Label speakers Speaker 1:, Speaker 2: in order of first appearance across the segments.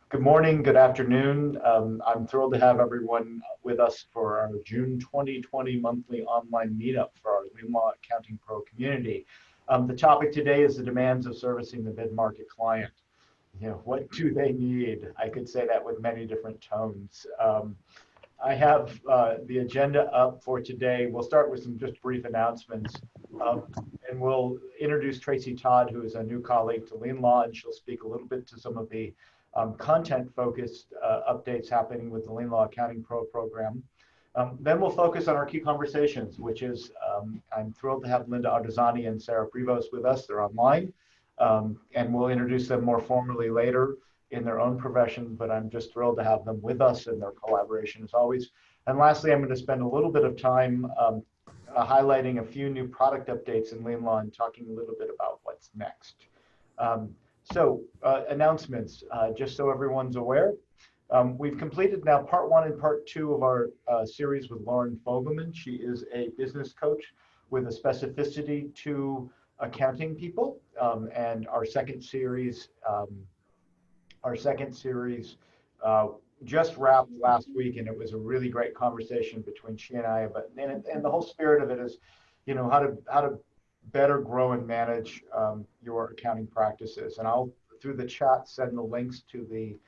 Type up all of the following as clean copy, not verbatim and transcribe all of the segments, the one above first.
Speaker 1: Good morning, good afternoon. I'm thrilled to have everyone with us for our June 2020 monthly online meetup for our LeanLaw Accounting Pro community. The topic today is the demands of servicing the mid-market client. What do they need? I could say that with many different tones. I have the agenda up for today. We'll start with some just brief announcements. And we'll introduce Tracy Todd, who is a new colleague to LeanLaw, and she'll speak a little bit to some of the content-focused updates happening with the LeanLaw Accounting Pro program. Then we'll focus on our key conversations, which is I'm thrilled to have Linda Artesani and Sarah Privos with us. They're online, and we'll introduce them more formally later in their own profession, but I'm just thrilled to have them with us and their collaboration as always. And lastly, I'm going to spend a little bit of time highlighting a few new product updates in LeanLaw and talking a little bit about what's next. Announcements, just so everyone's aware. We've completed now part 1 and part 2 of our series with Lauren Fogelman. She is a business coach with a specificity to accounting people. And our second series just wrapped last week, and it was a really great conversation between she and I. And the whole spirit of it is, how to better grow and manage your accounting practices. And I'll, through the chat, send the links to the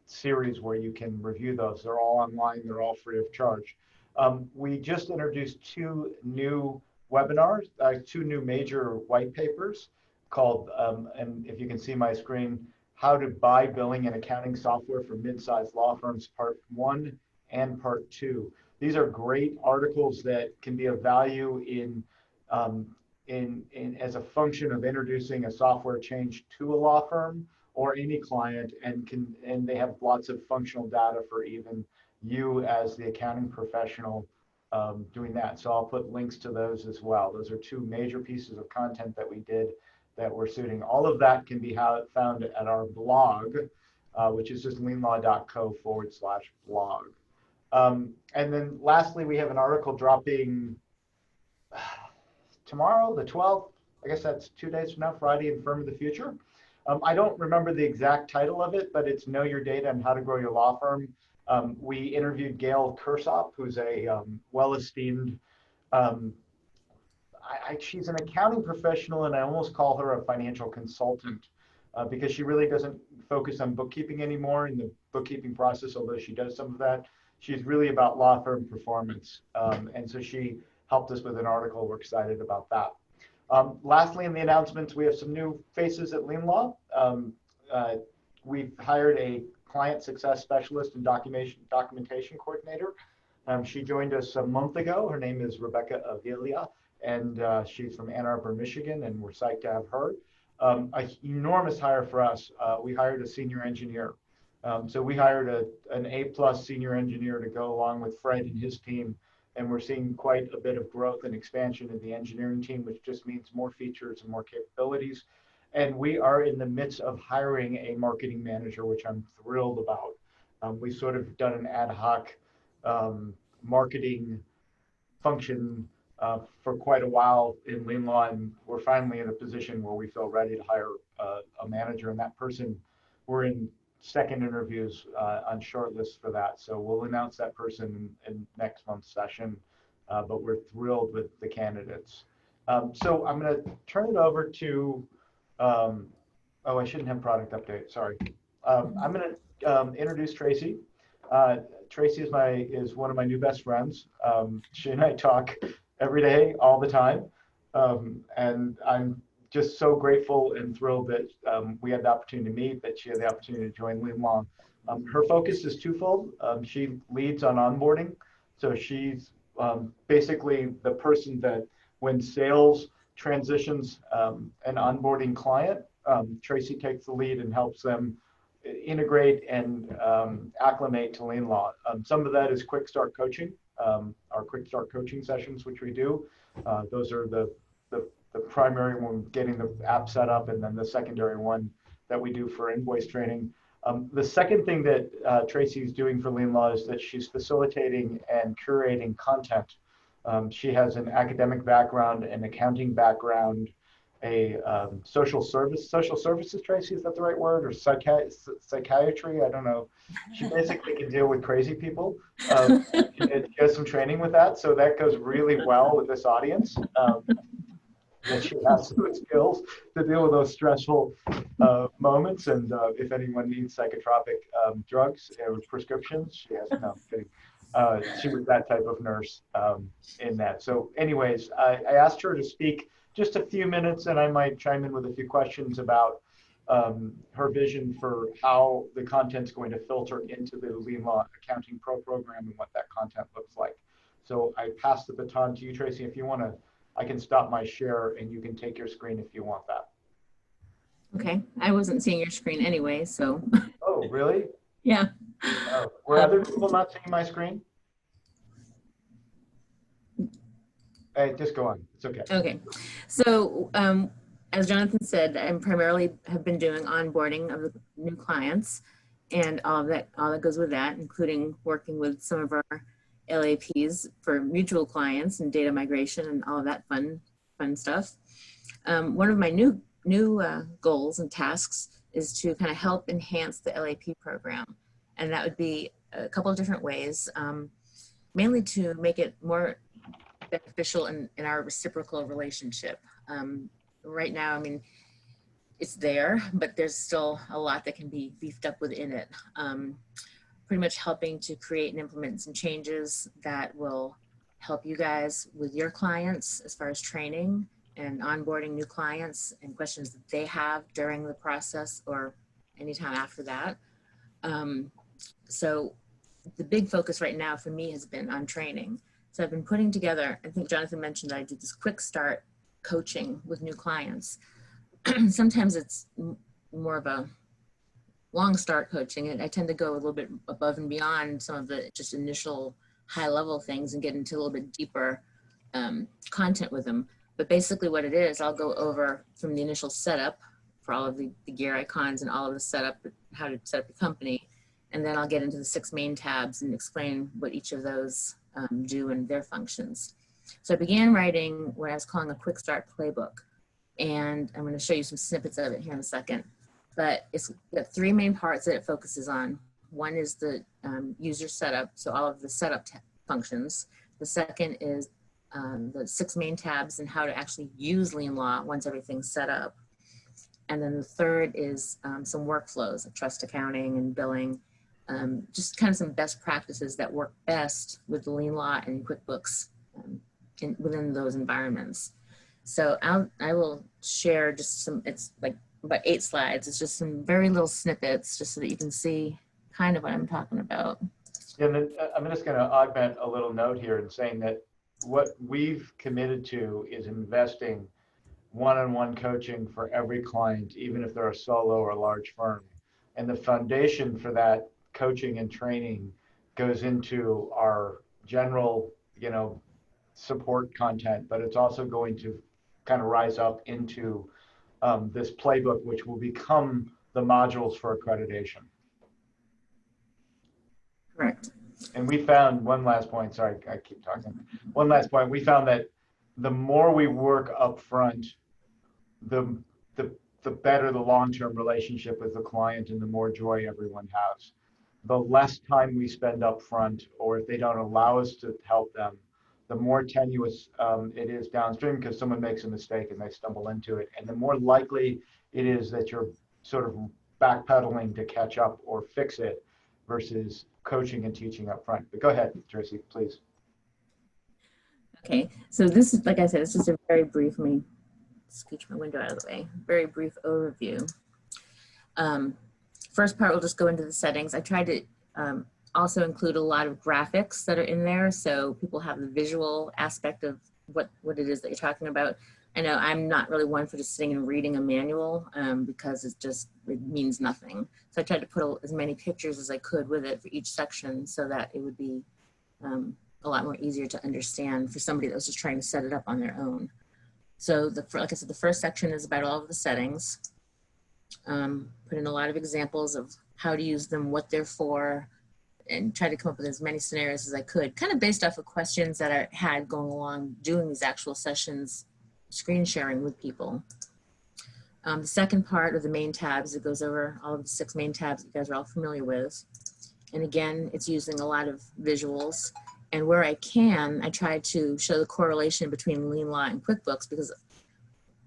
Speaker 1: series where you can review those. They're all online. They're all free of charge. We just introduced 2 new webinars, 2 new major white papers called, and if you can see my screen, How to Buy Billing and Accounting Software for Mid-Sized Law Firms, Part 1 and Part 2. These are great articles that can be of value in as a function of introducing a software change to a law firm or any client, and they have lots of functional data for even you as the accounting professional doing that. So I'll put links to those as well. Those are 2 major pieces of content that we did that we're suiting. All of that can be found at our blog, which is just leanlaw.co/blog. And then lastly, we have an article dropping tomorrow, the 12th. I guess that's 2 days from now, Friday, in Firm of the Future. I don't remember the exact title of it, but it's Know Your Data and How to Grow Your Law Firm. We interviewed Gail Kersop, who's a well-esteemed, she's an accounting professional, and I almost call her a financial consultant because she really doesn't focus on bookkeeping anymore in the bookkeeping process, although she does some of that. She's really about law firm performance. And so she helped us with an article. We're excited about that. Lastly, in the announcements, we have some new faces at LeanLaw. We've hired a client success specialist and documentation coordinator. She joined us a month ago. Her name is Rebecca Avilia, and she's from Ann Arbor, Michigan, and we're psyched to have her. An enormous hire for us. We hired a senior engineer. So we hired an A+ senior engineer to go along with Fred and his team, and we're seeing quite a bit of growth and expansion in the engineering team, which just means more features and more capabilities. And we are in the midst of hiring a marketing manager, which I'm thrilled about. We've sort of done an ad hoc marketing function for quite a while in LeanLaw, and we're finally in a position where we feel ready to hire a manager, and that person, we're in second interviews on shortlist for that. So we'll announce that person in next month's session, but we're thrilled with the candidates. So I'm going to turn it over to, oh, I shouldn't have product update, sorry. I'm going to introduce Tracy. Tracy is one of my new best friends. She and I talk every day, all the time. And I'm just so grateful and thrilled that we had the opportunity to meet, that she had the opportunity to join LeanLaw. Her focus is twofold. She leads on onboarding. So she's basically the person that when sales transitions an onboarding client, Tracy takes the lead and helps them integrate and acclimate to LeanLaw. Some of that is quick start coaching, our quick start coaching sessions, which we do. Those are the primary one, getting the app set up, and then the secondary one that we do for invoice training. The second thing that Tracy is doing for LeanLaw is that she's facilitating and curating content. She has an academic background, an accounting background, social services, Tracy, is that the right word? Or psychiatry? I don't know. She basically can deal with crazy people. And she has some training with that, so that goes really well with this audience. That she has some skills to deal with those stressful moments. And if anyone needs psychotropic drugs or prescriptions, she has, no, I'm kidding. She was that type of nurse in that. So anyways, I asked her to speak just a few minutes, and I might chime in with a few questions about her vision for how the content's going to filter into the LeanLaw Accounting Pro program and what that content looks like. So I pass the baton to you, Tracy. If you want to, I can stop my share and you can take your screen if you want that.
Speaker 2: Okay, I wasn't seeing your screen anyway, so.
Speaker 1: Oh, really?
Speaker 2: Yeah.
Speaker 1: Were other people not seeing my screen? Hey, just go on. It's okay.
Speaker 2: Okay. So as Jonathan said, I primarily have been doing onboarding of the new clients and all that goes with that, including working with some of our LAPs for mutual clients and data migration and all of that fun stuff. One of my new goals and tasks is to kind of help enhance the LAP program. And that would be a couple of different ways, mainly to make it more beneficial in our reciprocal relationship. Right now, I mean, it's there, but there's still a lot that can be beefed up within it. Pretty much helping to create and implement some changes that will help you guys with your clients as far as training and onboarding new clients and questions that they have during the process or anytime after that. So the big focus right now for me has been on training. So I've been putting together, I think Jonathan mentioned I did this quick start coaching with new clients. Sometimes it's more of a long start coaching, and I tend to go a little bit above and beyond some of the just initial high level things and get into a little bit deeper content with them. But basically what it is, I'll go over from the initial setup for all of the gear icons and all of the setup, how to set up your company. And then I'll get into the 6 main tabs and explain what each of those do and their functions. So I began writing what I was calling a quick start playbook. And I'm going to show you some snippets of it here in a second. But it's got 3 main parts that it focuses on. One is the user setup, so all of the setup functions. The second is the 6 main tabs and how to actually use LeanLaw once everything's set up. And then the third is some workflows of trust accounting and billing, just kind of some best practices that work best with the LeanLaw and QuickBooks within those environments. So I will share just some, it's like about 8 slides. It's just some very little snippets just so that you can see kind of what I'm talking about.
Speaker 1: Yeah, and then I'm just going to augment a little note here and saying that what we've committed to is investing one-on-one coaching for every client, even if they're a solo or a large firm. And the foundation for that coaching and training goes into our general, support content, but it's also going to kind of rise up into this playbook, which will become the modules for accreditation.
Speaker 2: Correct.
Speaker 1: And we found one last point, sorry, I keep talking. One last point, we found that the more we work up front, the better the long-term relationship with the client and the more joy everyone has. The less time we spend up front, or if they don't allow us to help them, the more tenuous it is downstream because someone makes a mistake and they stumble into it. And the more likely it is that you're sort of backpedaling to catch up or fix it versus coaching and teaching up front. But go ahead, Tracy, please.
Speaker 2: Okay, so this is, like I said, it's just a very brief, let me scooch my window out of the way, very brief overview. First part, we'll just go into the settings. I tried to also include a lot of graphics that are in there so people have the visual aspect of what it is that you're talking about. I know I'm not really one for just sitting and reading a manual because it means nothing. So I tried to put as many pictures as I could with it for each section so that it would be a lot more easier to understand for somebody that was just trying to set it up on their own. So like I said, the first section is about all of the settings. Put in a lot of examples of how to use them, what they're for, and try to come up with as many scenarios as I could, kind of based off of questions that I had going along doing these actual sessions, screen sharing with people. The second part of the main tabs, it goes over all of the 6 main tabs you guys are all familiar with. And again, it's using a lot of visuals. And where I can, I try to show the correlation between LeanLaw and QuickBooks because,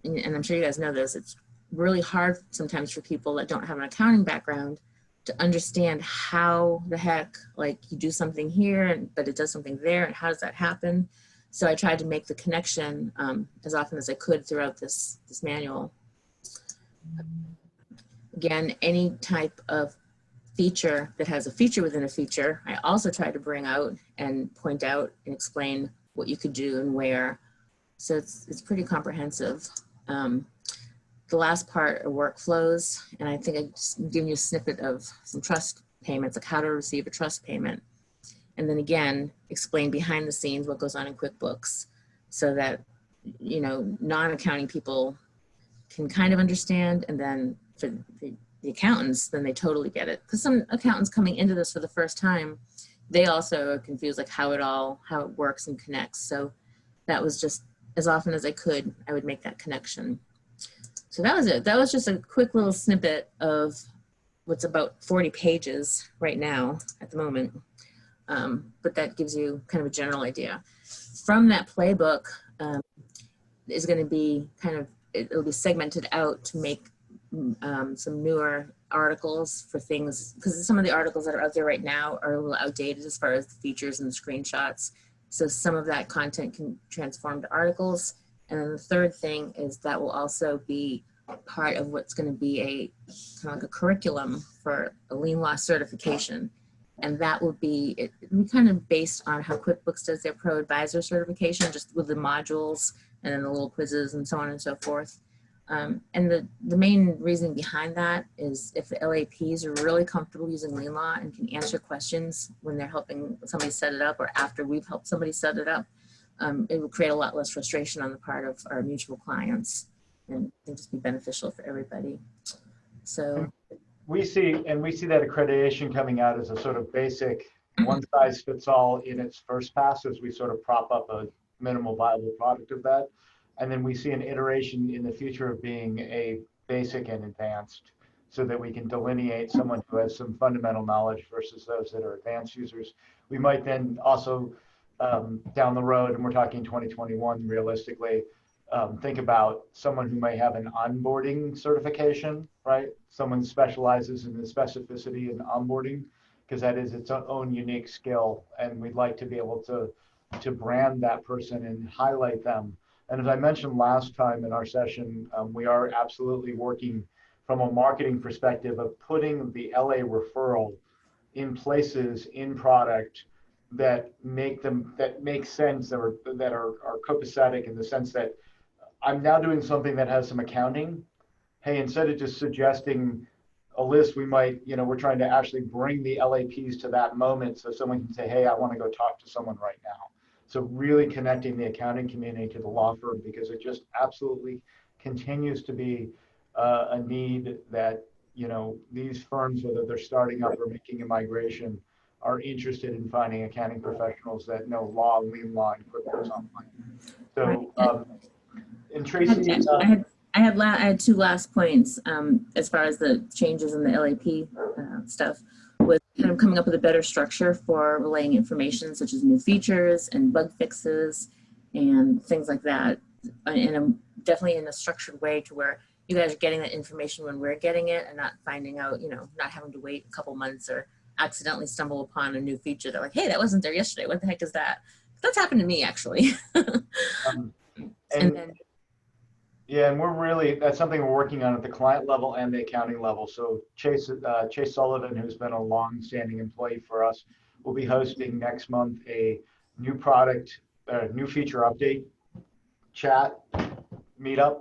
Speaker 2: and I'm sure you guys know this, it's really hard sometimes for people that don't have an accounting background to understand how the heck, like you do something here, but it does something there, and how does that happen? So I tried to make the connection as often as I could throughout this manual. Again, any type of feature that has a feature within a feature, I also try to bring out and point out and explain what you could do and where. So it's pretty comprehensive. The last part are workflows, and I think I'm giving you a snippet of some trust payments, like how to receive a trust payment. And then again, explain behind the scenes what goes on in QuickBooks so that, you know, non-accounting people can kind of understand, and then for the accountants, then they totally get it. Because some accountants coming into this for the first time, they also are confused, like how it works and connects. So that was just, as often as I could, I would make that connection. So that was it. That was just a quick little snippet of what's about 40 pages right now at the moment. But that gives you kind of a general idea. From that playbook is going to be kind of, it'll be segmented out to make some newer articles for things, because some of the articles that are out there right now are a little outdated as far as the features and the screenshots. So some of that content can transform to articles. And then the third thing is that will also be part of what's going to be a kind of like a curriculum for a LeanLaw certification. And that will be, it will be kind of based on how QuickBooks does their Pro Advisor certification, just with the modules and then the little quizzes and so on and so forth. And the main reason behind that is if the LAPs are really comfortable using LeanLaw and can answer questions when they're helping somebody set it up or after we've helped somebody set it up, it will create a lot less frustration on the part of our mutual clients and just be beneficial for everybody. So
Speaker 1: we see that accreditation coming out as a sort of basic one size fits all in its first pass as we sort of prop up a minimal viable product of that. And then we see an iteration in the future of being a basic and advanced so that we can delineate someone who has some fundamental knowledge versus those that are advanced users. We might then also down the road, and we're talking 2021 realistically, think about someone who may have an onboarding certification, right? Someone specializes in the specificity in onboarding, because that is its own unique skill. And we'd like to be able to brand that person and highlight them. And as I mentioned last time in our session, we are absolutely working from a marketing perspective of putting the LA referral in places in product that make sense, or that are copacetic in the sense that I'm now doing something that has some accounting. Hey, instead of just suggesting a list, we might, we're trying to actually bring the LAPs to that moment so someone can say, hey, I want to go talk to someone right now. So really connecting the accounting community to the law firm, because it just absolutely continues to be a need that, these firms, whether they're starting up or making a migration, are interested in finding accounting professionals that know law, LeanLaw, and QuickBooks Online. So, and Tracy,
Speaker 2: I had 2 last points as far as the changes in the LAP stuff, with kind of coming up with a better structure for relaying information, such as new features and bug fixes and things like that, definitely in a structured way to where you guys are getting that information when we're getting it and not finding out, not having to wait a couple months or accidentally stumble upon a new feature that, like, hey, that wasn't there yesterday. What the heck is that? That's happened to me, actually.
Speaker 1: and yeah, and that's something we're working on at the client level and the accounting level. So Chase Sullivan, who's been a long-standing employee for us, will be hosting next month a new new feature update chat meetup.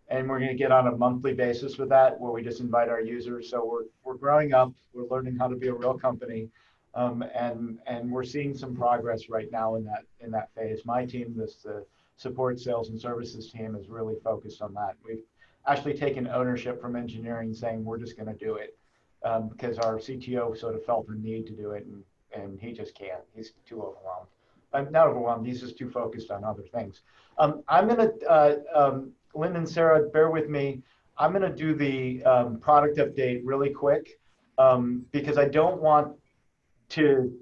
Speaker 1: And we're going to get on a monthly basis with that, where we just invite our users. So we're growing up, we're learning how to be a real company, and we're seeing some progress right now in that phase. My team, the support, sales, and services team, is really focused on that. We've actually taken ownership from engineering, saying we're just going to do it because our CTO sort of felt the need to do it, and he just can't. He's too overwhelmed. Not overwhelmed. He's just too focused on other things. I'm going to. Lynn and Sarah, bear with me. I'm going to do the product update really quick because I don't want to,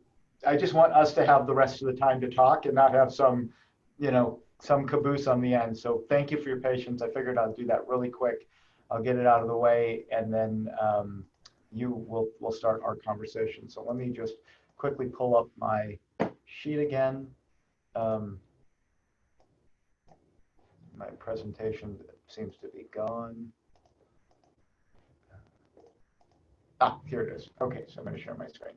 Speaker 1: I just want us to have the rest of the time to talk and not have some, some caboose on the end. So thank you for your patience. I figured I'd do that really quick. I'll get it out of the way, and then we'll start our conversation. So let me just quickly pull up my sheet again. My presentation seems to be gone. Ah, here it is. Okay, so I'm going to share my screen.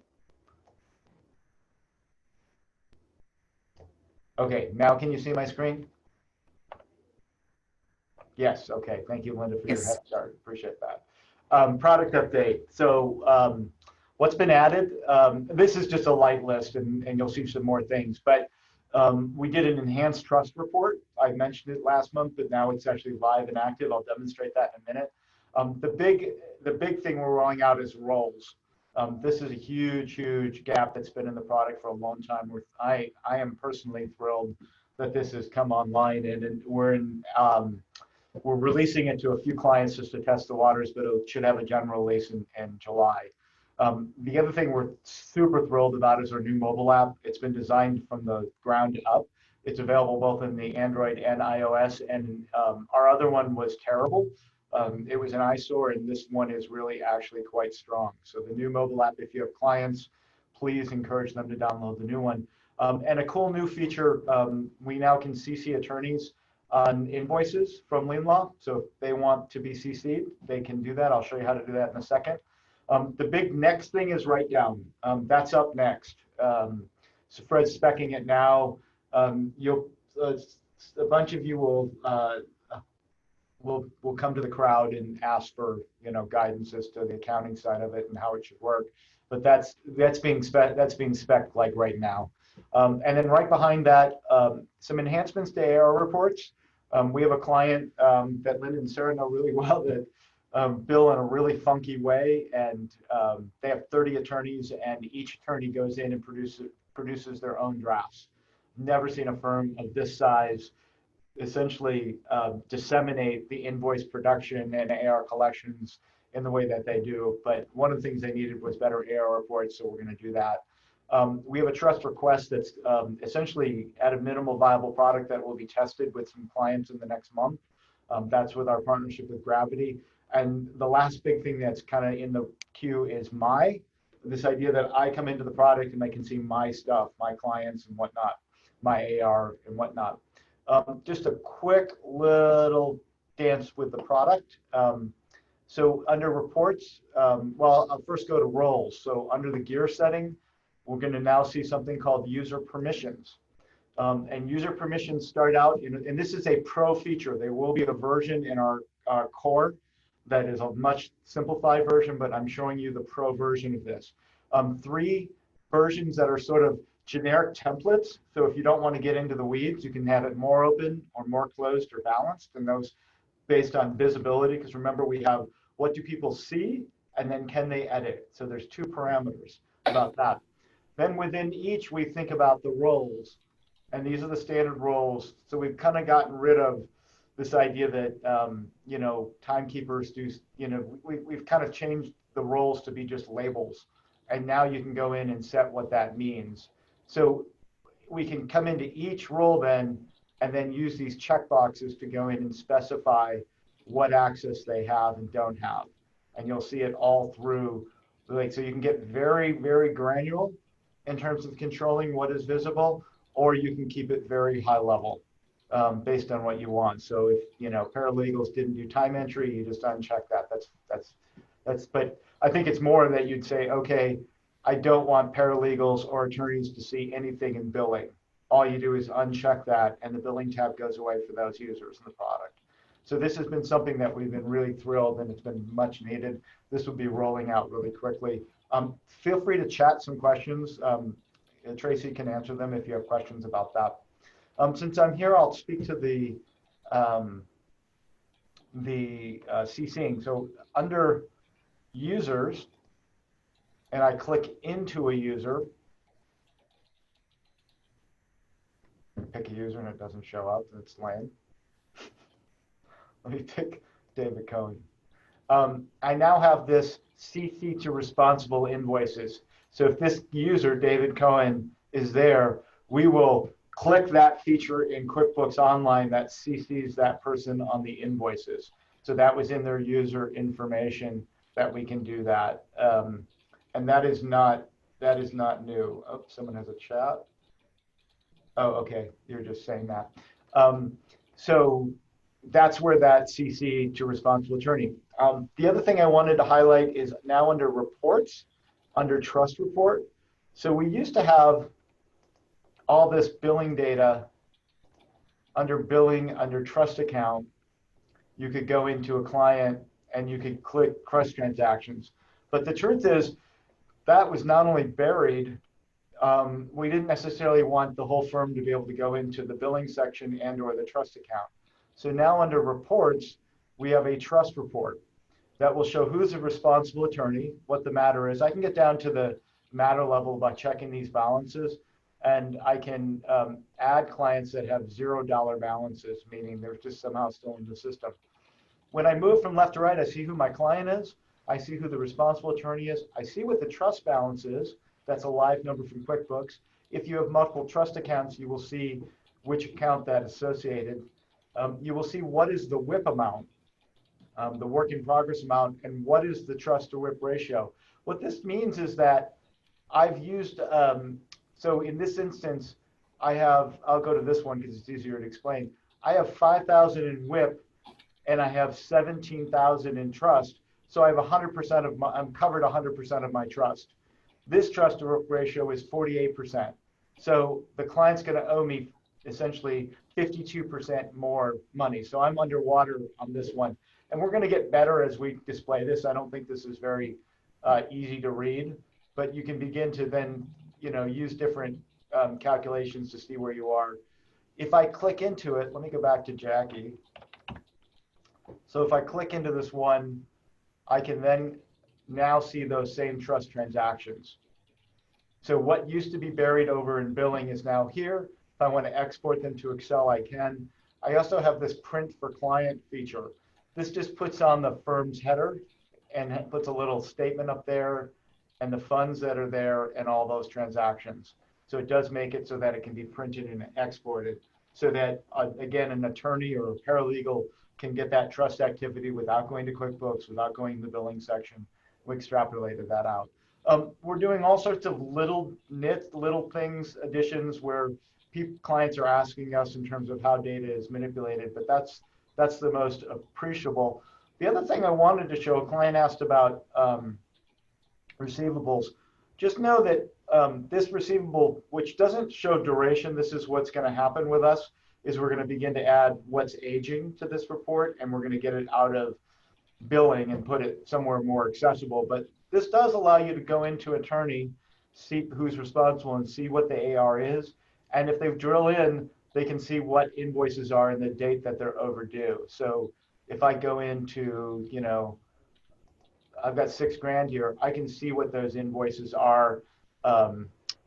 Speaker 1: Okay, now can you see my screen? Yes, okay. Thank you, Linda, for your head start. Appreciate that. Product update. So what's been added? This is just a light list, and you'll see some more things. But we did an enhanced trust report. I mentioned it last month, but now it's actually live and active. I'll demonstrate that in a minute. The big thing we're rolling out is roles. This is a huge gap that's been in the product for a long time. I am personally thrilled that this has come online, and we're releasing it to a few clients just to test the waters, but it should have a general release in July. The other thing we're super thrilled about is our new mobile app. It's been designed from the ground up. It's available both in the Android and iOS, and our other one was terrible. It was an eyesore, and this one is really actually quite strong. So the new mobile app, if you have clients, please encourage them to download the new one. And a cool new feature, we now can CC attorneys on invoices from LeanLaw. So if they want to be CC'd, they can do that. I'll show you how to do that in a second. The big next thing is write down. That's up next. So Fred's speccing it now. A bunch of you will come to the crowd and ask for guidance as to the accounting side of it and how it should work. But that's being spec'd like right now. And then right behind that, some enhancements to AR reports. We have a client that Linda and Sarah know really well that bill in a really funky way, and they have 30 attorneys, and each attorney goes in and produces their own drafts. Never seen a firm of this size essentially disseminate the invoice production and AR collections in the way that they do. But one of the things they needed was better AR reports, so we're going to do that. We have a trust request that's essentially at a minimal viable product that will be tested with some clients in the next month. That's with our partnership with Gravity. And the last big thing that's kind of in the queue is this idea that I come into the product and I can see my stuff, my clients and whatnot, my AR and whatnot. Just a quick little dance with the product. So under reports, well, I'll first go to roles. So under the gear setting, we're going to now see something called user permissions. And user permissions start out, and this is a pro feature. There will be a version in our core that is a much simplified version, but I'm showing you the pro version of this. 3 versions that are sort of generic templates. So if you don't want to get into the weeds, you can have it more open or more closed or balanced, and those based on visibility, because remember we have what do people see and then can they edit. So there's 2 parameters about that. Then within each, we think about the roles, and these are the standard roles. So we've kind of gotten rid of this idea that, timekeepers do, we've kind of changed the roles to be just labels. And now you can go in and set what that means. So we can come into each role then, and then use these checkboxes to go in and specify what access they have and don't have. And you'll see it all through, so you can get very, very granular in terms of controlling what is visible, or you can keep it very high level based on what you want. So if paralegals didn't do time entry, you just uncheck that. But I think it's more that you'd say, okay, I don't want paralegals or attorneys to see anything in billing. All you do is uncheck that, and the billing tab goes away for those users in the product. So this has been something that we've been really thrilled, and it's been much needed. This will be rolling out really quickly. Feel free to chat some questions. Tracy can answer them if you have questions about that. Since I'm here, I'll speak to the CCing. So under users, and I click into a user, pick a user and it doesn't show up, that's lame. Let me pick David Cohen. I now have this CC to responsible invoices. So if this user, David Cohen, is there, we will click that feature in QuickBooks Online that CCs that person on the invoices. So that was in their user information that we can do that. And that is not new. Oh, someone has a chat. Oh, okay, you're just saying that. So that's where that CC to responsible attorney. The other thing I wanted to highlight is now under reports, under trust report. So we used to have all this billing data under billing, under trust account. You could go into a client and you could click crush transactions. But the truth is that was not only buried, we didn't necessarily want the whole firm to be able to go into the billing section and or the trust account. So now under reports, we have a trust report that will show who's a responsible attorney, what the matter is. I can get down to the matter level by checking these balances, and I can add clients that have $0 balances, meaning they're just somehow still in the system. When I move from left to right, I see who my client is. I see who the responsible attorney is. I see what the trust balance is. That's a live number from QuickBooks. If you have multiple trust accounts, you will see which account that associated. You will see what is the WIP amount, the work in progress amount, and what is the trust to WIP ratio. What this means is that I've used, so in this instance, I'll go to this one because it's easier to explain. I have 5,000 in WIP and I have 17,000 in trust. So I have 100% of I'm covered 100% of my trust. This trust to WIP ratio is 48%. So the client's going to owe me essentially 52% more money. So I'm underwater on this one. And we're going to get better as we display this. I don't think this is very easy to read, but you can begin to then, use different calculations to see where you are. If I click into it, let me go back to Jackie. So if I click into this one, I can then now see those same trust transactions. So what used to be buried over in billing is now here. If I want to export them to Excel, I can. I also have this print for client feature. This just puts on the firm's header and puts a little statement up there and the funds that are there and all those transactions. So it does make it so that it can be printed and exported so that, again, an attorney or a paralegal can get that trust activity without going to QuickBooks, without going to the billing section. We extrapolated that out. We're doing all sorts of little things, additions where clients are asking us in terms of how data is manipulated, but that's the most appreciable. The other thing I wanted to show, a client asked about receivables. Just know that this receivable, which doesn't show duration, this is what's going to happen with us, is we're going to begin to add what's aging to this report, and we're going to get it out of billing and put it somewhere more accessible. But this does allow you to go into attorney, see who's responsible, and see what the AR is. And if they drill in, they can see what invoices are and the date that they're overdue. So if I go into, I've got $6,000 here, I can see what those invoices are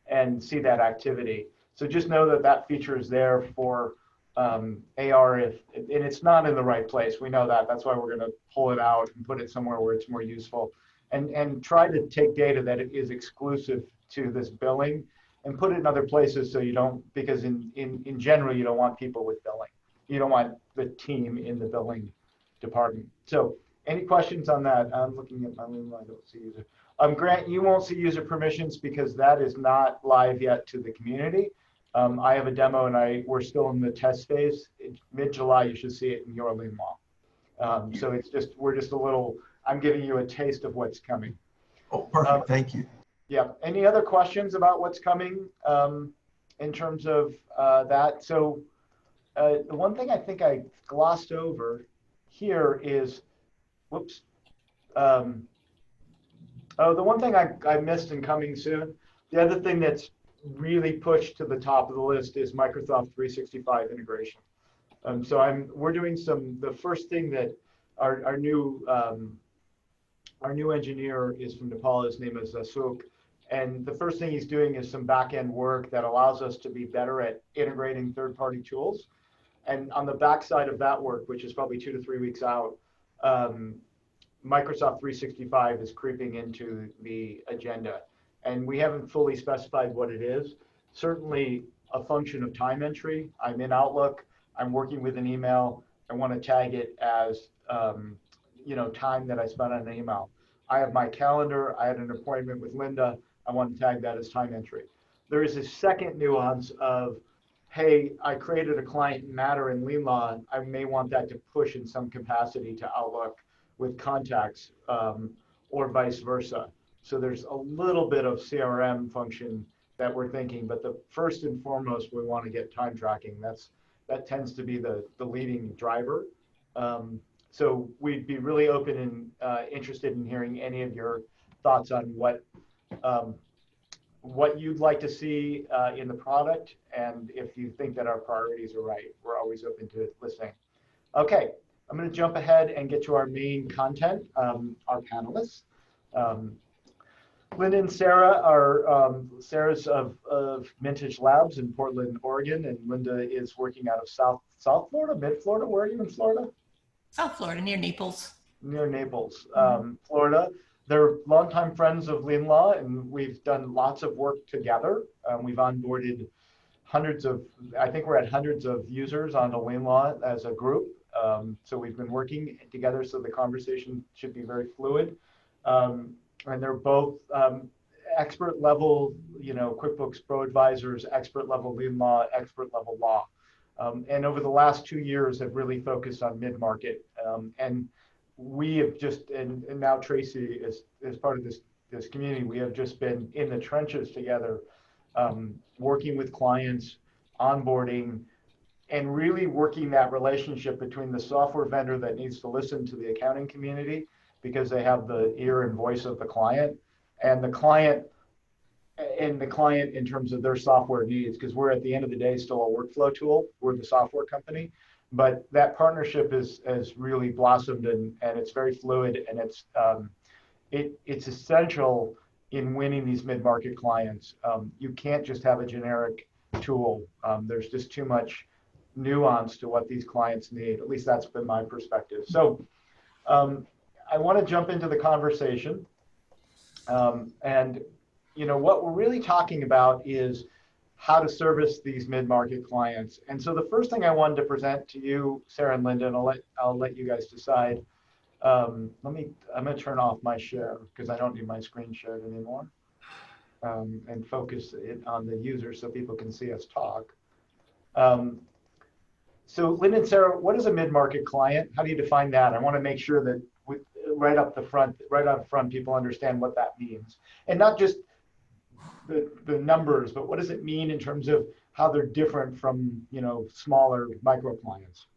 Speaker 1: and see that activity. So just know that that feature is there for AR, and it's not in the right place. We know that. That's why we're going to pull it out and put it somewhere where it's more useful. And try to take data that is exclusive to this billing and put it in other places so you don't, because in general, you don't want people with billing. You don't want the team in the billing department. So any questions on that? I'm looking at my LeanLaw, I don't see user. Grant, you won't see user permissions because that is not live yet to the community. I have a demo and we're still in the test phase. Mid-July, you should see it in your LeanLaw. So it's just, we're just a little, I'm giving you a taste of what's coming.
Speaker 3: Oh, perfect, thank you.
Speaker 1: Yeah, any other questions about what's coming in terms of that? So the one thing I think I glossed over here is, whoops. Oh, the one thing I missed in coming soon, the other thing that's really pushed to the top of the list is Microsoft 365 integration. So we're doing the first thing that our new engineer is from Nepal. His name is Suk. And the first thing he's doing is some back-end work that allows us to be better at integrating third-party tools. And on the backside of that work, which is probably 2 to 3 weeks out, Microsoft 365 is creeping into the agenda, and we haven't fully specified what it is. Certainly a function of time entry. I'm in Outlook, I'm working with an email, I want to tag it as time that I spent on an email. I have my calendar, I had an appointment with Linda, I want to tag that as time entry. There is a second nuance of, hey, I created a client matter in LeanLaw, I may want that to push in some capacity to Outlook with contacts, or vice versa. So there's a little bit of CRM function that we're thinking, but the first and foremost, we want to get time tracking. That tends to be the leading driver. So we'd be really open and interested in hearing any of your thoughts on what you'd like to see in the product, and if you think that our priorities are right. We're always open to listening. Okay, I'm going to jump ahead and get to our main content, our panelists. Linda and Sarah are Sarah's of Mintage Labs in Portland, Oregon, and Linda is working out of South Florida, mid Florida. Where are you in Florida?
Speaker 4: South Florida, near Naples.
Speaker 1: Near Naples, Florida. They're longtime friends of LeanLaw, and we've done lots of work together. We've onboarded I think we're at hundreds of users onto LeanLaw as a group. So we've been working together, so the conversation should be very fluid. And they're both expert level, QuickBooks Pro advisors, expert level LeanLaw, expert level law. And over the last 2 years have really focused on mid-market. And we have just, and now Tracy is part of this community, we have just been in the trenches together, working with clients, onboarding, and really working that relationship between the software vendor that needs to listen to the accounting community because they have the ear and voice of the client, and the client in terms of their software needs, because we're at the end of the day still a workflow tool. We're the software company, but that partnership has really blossomed, and it's very fluid, and it's essential in winning these mid-market clients. You can't just have a generic tool. There's just too much nuance to what these clients need. At least that's been my perspective. So I want to jump into the conversation. And what we're really talking about is how to service these mid-market clients. And so the first thing I wanted to present to you, Sarah and Linda, and I'll let you guys decide. I'm going to turn off my share because I don't need my screen shared anymore, and focus it on the user so people can see us talk. So Linda and Sarah, what is a mid-market client? How do you define that? I want to make sure that right up front, people understand what that means, and not just the numbers, but what does it mean in terms of how they're different from smaller micro clients?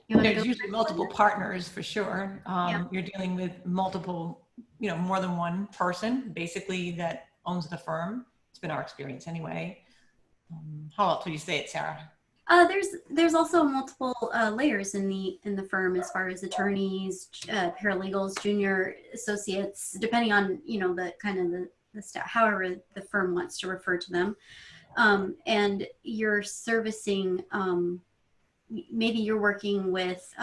Speaker 4: There's usually multiple partners for sure. You're dealing with multiple, more than one person basically that owns the firm. It's been our experience anyway. How else would you say it, Sarah?
Speaker 5: There's also multiple layers in the firm as far as attorneys, paralegals, junior associates, depending on the kind of the staff, however the firm wants to refer to them, and you're servicing. Maybe you're working with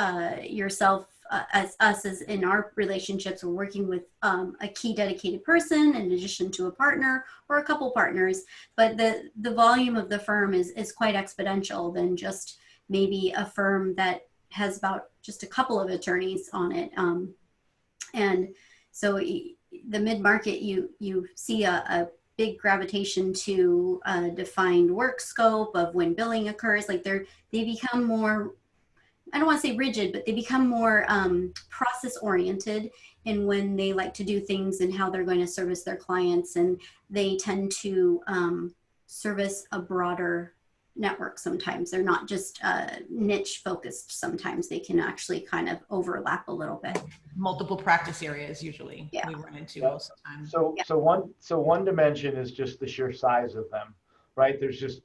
Speaker 5: yourself as us as in our relationships. We're working with a key dedicated person in addition to a partner or a couple partners, but the volume of the firm is quite exponential than just maybe a firm that has about just a couple of attorneys on it. And so the mid-market, you see a big gravitation to defined work scope of when billing occurs. Like they become more, I don't want to say rigid, but they become more process oriented in when they like to do things and how they're going to service their clients. And they tend to service a broader network sometimes. They're not just niche focused. Sometimes they can actually kind of overlap a little bit.
Speaker 4: Multiple practice areas usually we run into most of the time.
Speaker 1: So one dimension is just the sheer size of them, right? There's just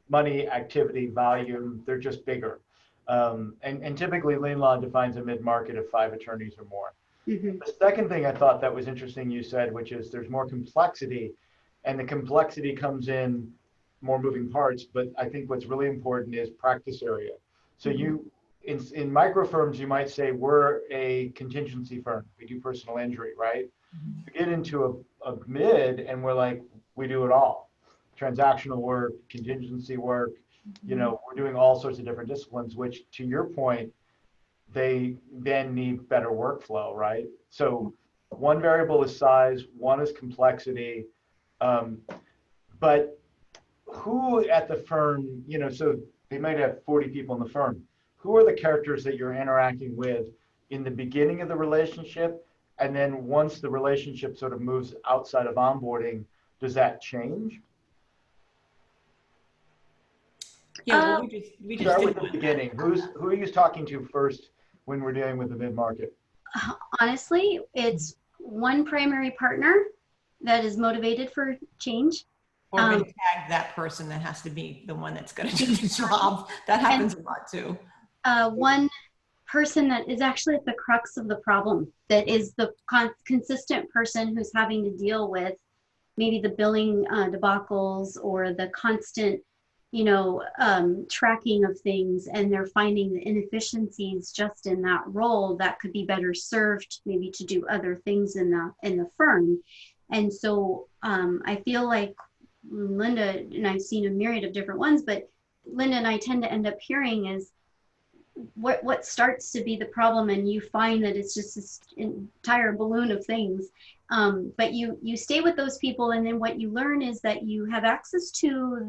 Speaker 1: money, activity, volume. They're just bigger. And typically LeanLaw defines a mid-market of 5 attorneys or more. Mm-hmm. The second thing I thought that was interesting you said, which is there's more complexity, and the complexity comes in more moving parts, but I think what's really important is practice area. So in micro firms, you might say we're a contingency firm. We do personal injury, right? You get into a mid and we're like, we do it all. Transactional work, contingency work, you know, we're doing all sorts of different disciplines, which to your point, they then need better workflow, right? So one variable is size, one is complexity. But who at the firm, you know, so they might have 40 people in the firm. Who are the characters that you're interacting with in the beginning of the relationship? And then once the relationship sort of moves outside of onboarding, does that change?
Speaker 4: Yeah, well, we just
Speaker 1: Start
Speaker 4: did
Speaker 1: with the
Speaker 4: one.
Speaker 1: beginning. Who are you talking to first when we're dealing with the mid-market?
Speaker 5: Honestly, it's one primary partner that is motivated for change.
Speaker 4: Or they tag that person that has to be the one that's going to do the job. That happens a lot too.
Speaker 5: One person that is actually at the crux of the problem, that is the consistent person who's having to deal with maybe the billing debacles or the constant, you know, tracking of things, and they're finding the inefficiencies just in that role that could be better served maybe to do other things in the firm. And so I feel like Linda, and I've seen a myriad of different ones, but Linda and I tend to end up hearing is what starts to be the problem, and you find that it's just this entire balloon of things. But you stay with those people, and then what you learn is that you have access to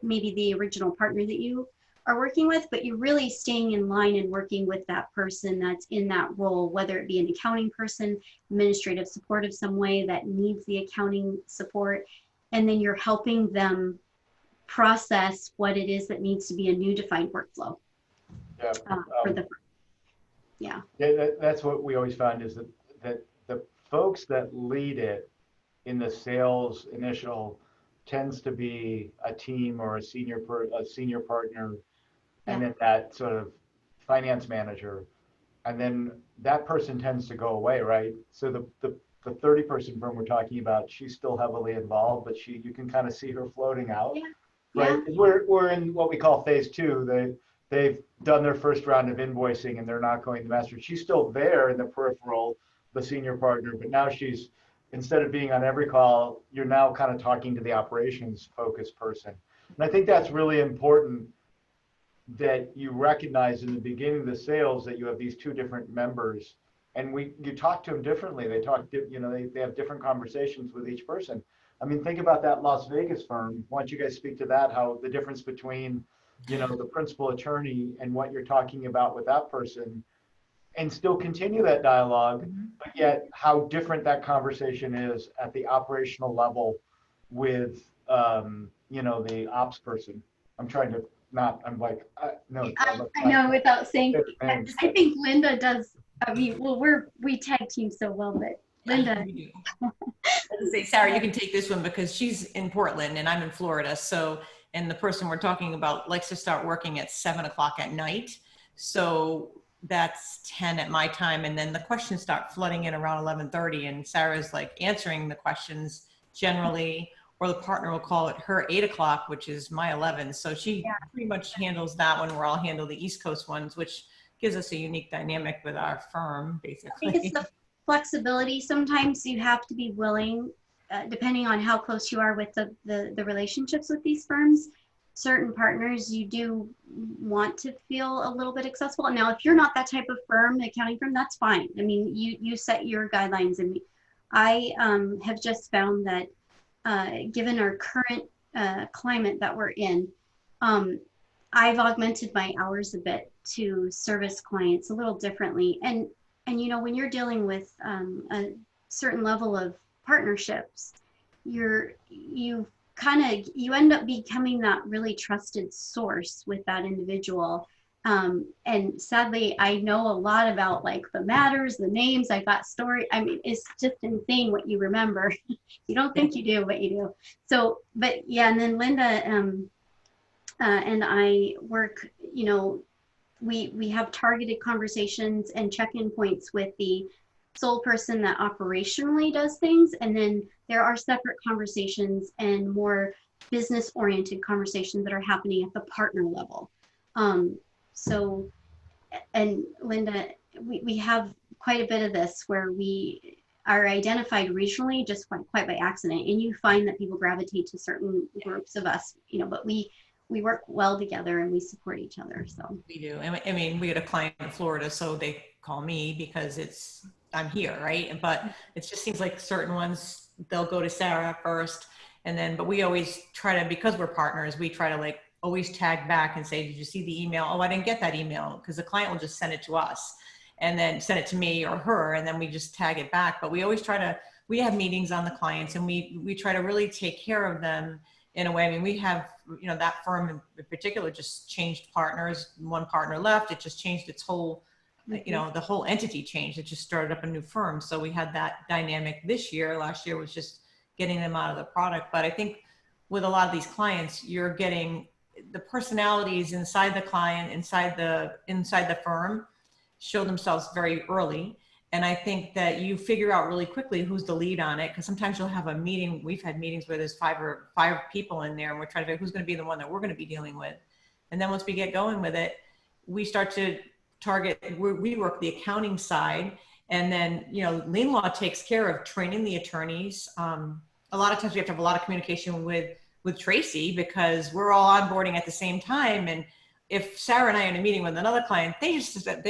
Speaker 5: maybe the original partner that you are working with, but you're really staying in line and working with that person that's in that role, whether it be an accounting person, administrative support of some way that needs the accounting support, and then you're helping them process what it is that needs to be a new defined workflow.
Speaker 1: Yeah.
Speaker 5: For the yeah.
Speaker 1: That's what we always find is that the folks that lead it in the sales initial tends to be a team or a senior partner, and then that sort of finance manager, and then that person tends to go away, right? So the 30-person firm we're talking about, she's still heavily involved, but you can kind of see her floating out, right?
Speaker 5: Yeah.
Speaker 1: We're in what we call phase 2. They've done their first round of invoicing and they're not going to master. She's still there in the peripheral, the senior partner, but now she's, instead of being on every call, you're now kind of talking to the operations focused person. And I think that's really important that you recognize in the beginning of the sales that you have these two different members, and you talk to them differently. They talk, you know, they have different conversations with each person. I mean, think about that Las Vegas firm. Why don't you guys speak to that, how the difference between, you know, the principal attorney and what you're talking about with that person, and still continue that dialogue, but yet how different that conversation is at the operational level with, you know, the ops person. I'm trying to not, I'm like, no.
Speaker 5: I know without saying, I think Linda does, I mean, well, we tag team so well, but Linda.
Speaker 4: Say, Sarah, you can take this one because she's in Portland and I'm in Florida. So, and the person we're talking about likes to start working at 7 o'clock at night. So that's 10 at my time. And then the questions start flooding in around 11:30, and Sarah's like answering the questions generally, or the partner will call it her 8 o'clock, which is my 11. So she pretty much handles that one, where I'll handle the East Coast ones, which gives us a unique dynamic with our firm, basically.
Speaker 5: I think it's the flexibility. Sometimes you have to be willing, depending on how close you are with the relationships with these firms. Certain partners you do want to feel a little bit accessible. And now, if you're not that type of firm, the accounting firm, that's fine. I mean, you set your guidelines, and I have just found that given our current climate that we're in, I've augmented my hours a bit to service clients a little differently. And you know, when you're dealing with a certain level of partnerships, you end up becoming that really trusted source with that individual. And sadly, I know a lot about like the matters, the names. I got story. I mean, it's just insane what you remember. You don't think you do, but you do. So, but yeah, and then Linda and I work, you know, we have targeted conversations and check-in points with the sole person that operationally does things. And then there are separate conversations and more business-oriented conversations that are happening at the partner level. So and Linda, we have quite a bit of this where we are identified regionally just quite by accident, and you find that people gravitate to certain groups of us, but we work well together and we support each other. So
Speaker 4: we do. I mean, we had a client in Florida, so they call me because I'm here, right? But it just seems like certain ones, they'll go to Sarah first, and then, but we always try to, because we're partners, we try to like always tag back and say, did you see the email? Oh, I didn't get that email, because the client will just send it to us and then send it to me or her, and then we just tag it back. But we always try to, we have meetings on the clients, and we try to really take care of them in a way. I mean, we have, that firm in particular just changed partners. One partner left, it just changed its whole, the whole entity changed. It just started up a new firm. So we had that dynamic this year. Last year was just getting them out of the product. But I think with a lot of these clients, you're getting the personalities inside the client, inside the firm, show themselves very early. And I think that you figure out really quickly who's the lead on it, because sometimes you'll have a meeting. We've had meetings where there's five people in there, and we're trying to figure out who's going to be the one that we're going to be dealing with. And then once we get going with it, we start to target, we work the accounting side. And then, LeanLaw takes care of training the attorneys. A lot of times we have to have a lot of communication with Tracy, because we're all onboarding at the same time. And if Sarah and I are in a meeting with another client, they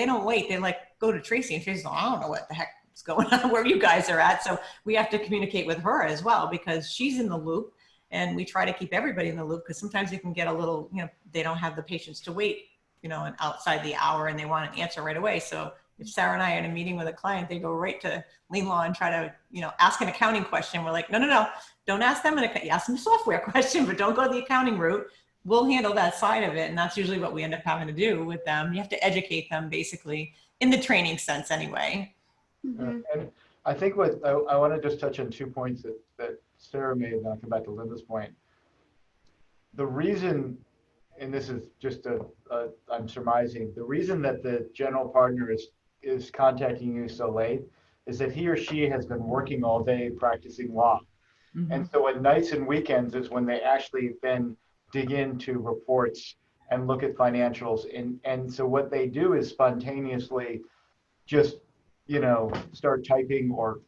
Speaker 4: don't wait. They like go to Tracy, and Tracy's like, I don't know what the heck is going on, where you guys are at. So we have to communicate with her as well, because she's in the loop, and we try to keep everybody in the loop, because sometimes you can get a little, they don't have the patience to wait, and outside the hour, and they want an answer right away. So if Sarah and I are in a meeting with a client, they go right to LeanLaw and try to, ask an accounting question. We're like, no, don't ask them ask them a software question, but don't go the accounting route. We'll handle that side of it. And that's usually what we end up having to do with them. You have to educate them, basically, in the training sense anyway.
Speaker 5: Mhm.
Speaker 1: And I think what I want to just touch on 2 points that Sarah made, and I'll come back to Linda's point. The reason, and this is just I'm surmising, the reason that the general partner is contacting you so late is that he or she has been working all day practicing law.
Speaker 4: Mm-hmm.
Speaker 1: And so at nights and weekends is when they actually then dig into reports and look at financials. And so what they do is spontaneously just, start typing, or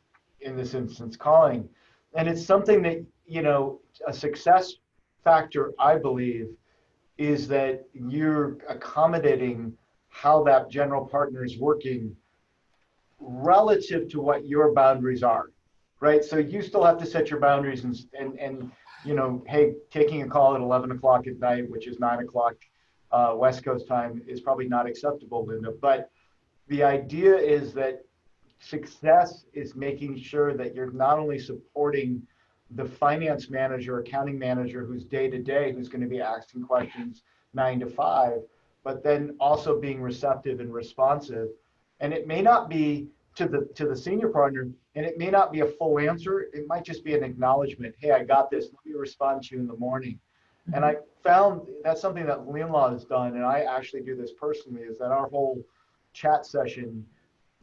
Speaker 1: in this instance, calling. And it's something that, a success factor, I believe, is that you're accommodating how that general partner is working relative to what your boundaries are, right? So you still have to set your boundaries, and hey, taking a call at 11 o'clock at night, which is 9 o'clock West Coast time, is probably not acceptable, Linda. But the idea is that success is making sure that you're not only supporting the finance manager, accounting manager, who's day to day, who's going to be asking questions 9 to 5, but then also being receptive and responsive. And it may not be to the senior partner, and it may not be a full answer. It might just be an acknowledgement. Hey, I got this. Let me respond to you in the morning. Mm-hmm. And I found that's something that LeanLaw has done, and I actually do this personally, is that our whole chat session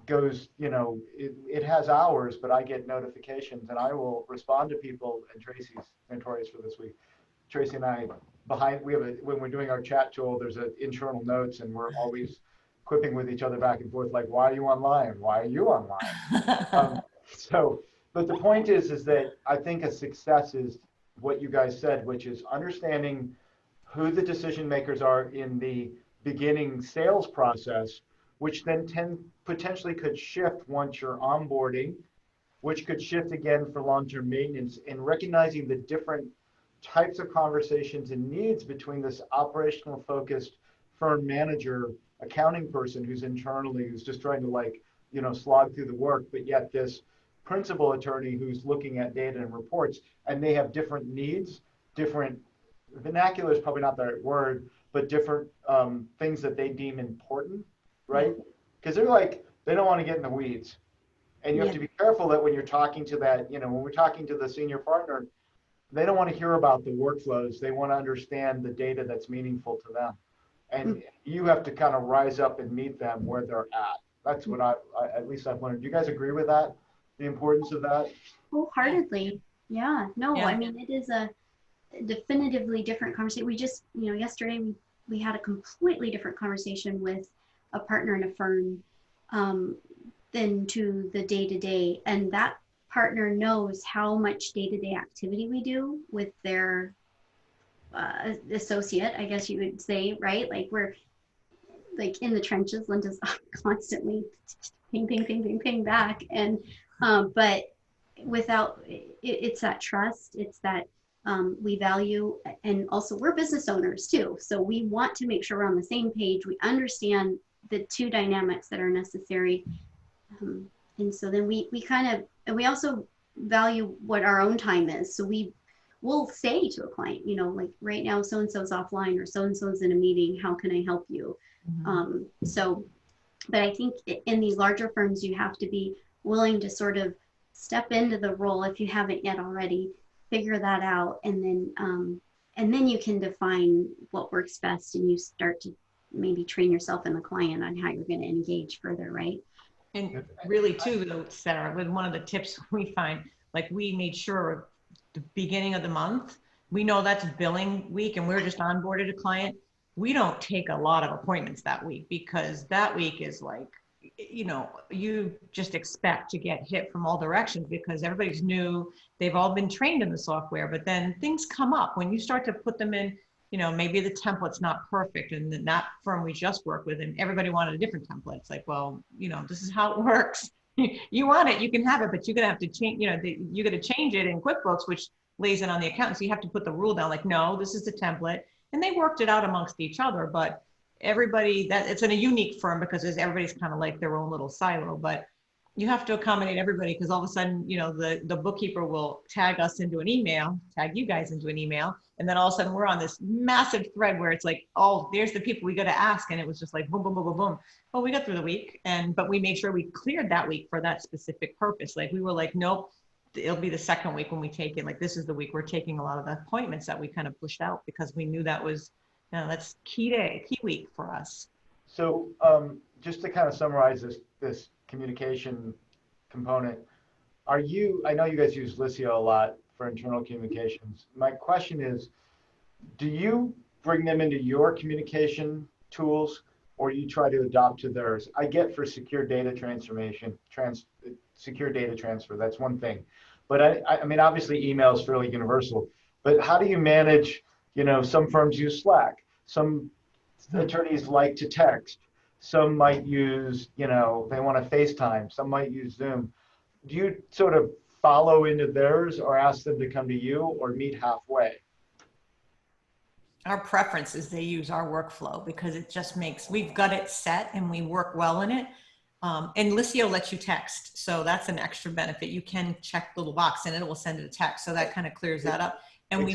Speaker 1: goes, it has hours, but I get notifications, and I will respond to people. And Tracy's notorious for this week. Tracy and I, when we're doing our chat tool, there's an internal notes, and we're always quipping with each other back and forth, like, why are you online? Why are you online? But the point is that I think a success is what you guys said, which is understanding who the decision makers are in the beginning sales process, which then potentially could shift once you're onboarding, which could shift again for long-term maintenance, and recognizing the different types of conversations and needs between this operational focused firm manager, accounting person who's just trying to slog through the work, but yet this principal attorney who's looking at data and reports, and they have different needs, different vernacular is probably not the right word, but different things that they deem important, right? Because they don't want to get in the weeds. And you have to be careful that when you're talking to that, when we're talking to the senior partner, they don't want to hear about the workflows. They want to understand the data that's meaningful to them. And you have to kind of rise up and meet them where they're at. That's what at least I've learned. Do you guys agree with that? The importance of that?
Speaker 5: Wholeheartedly. Yeah. No,
Speaker 4: Yeah.
Speaker 5: I mean, it is a definitively different conversation. We just, yesterday we had a completely different conversation with a partner in a firm than to the day-to-day. And that partner knows how much day-to-day activity we do with their associate, I guess you would say, right? Like we're like in the trenches. Linda's constantly ping, ping, ping, ping, ping back. And, but without, it's that trust, it's that we value, and also we're business owners too. So we want to make sure we're on the same page. We understand the two dynamics that are necessary. And so then we kind of, and we also value what our own time is. So we'll say to a client, you know, like right now, so-and-so's offline or so-and-so's in a meeting, how can I help you? So, but I think in these larger firms, you have to be willing to sort of step into the role if you haven't yet already, figure that out, and then you can define what works best, and you start to maybe train yourself and the client on how you're going to engage further, right?
Speaker 4: And really too, though, Sarah, with one of the tips we find, like we made sure the beginning of the month, we know that's billing week and we're just onboarded a client. We don't take a lot of appointments that week because that week is like, you know, you just expect to get hit from all directions because everybody's new. They've all been trained in the software, but then things come up when you start to put them in, you know, maybe the template's not perfect and that firm we just worked with and everybody wanted a different template. It's like, well, you know, this is how it works. You want it, you can have it, but you're gonna have to change, you know, you got to change it in QuickBooks, which lays it on the accountant. So you have to put the rule down like, no, this is the template. And they worked it out amongst each other, but everybody, that it's in a unique firm because everybody's kind of like their own little silo, but you have to accommodate everybody because all of a sudden, you know, the bookkeeper will tag us into an email, tag you guys into an email. And then all of a sudden we're on this massive thread where it's like, oh, there's the people we got to ask. And it was just like, boom, boom, boom, boom, boom. Well, we got through the week but we made sure we cleared that week for that specific purpose. Like we were like, nope, it'll be the second week when we take it. Like this is the week we're taking a lot of the appointments that we kind of pushed out because we knew that was, you know, that's key week for us.
Speaker 1: So just to kind of summarize this communication component, I know you guys use Lisio a lot for internal communications. My question is, do you bring them into your communication tools or you try to adopt to theirs? I get for secure data secure data transfer, that's one thing. But I mean, obviously email is fairly universal, but how do you manage, you know, some firms use Slack, some attorneys like to text, some might use, you know, they want to FaceTime, some might use Zoom. Do you sort of follow into theirs or ask them to come to you or meet halfway?
Speaker 4: Our preference is they use our workflow because it just makes, we've got it set and we work well in it. And Lisio lets you text. So that's an extra benefit. You can check the little box and it will send it a text. So that kind of clears that up. And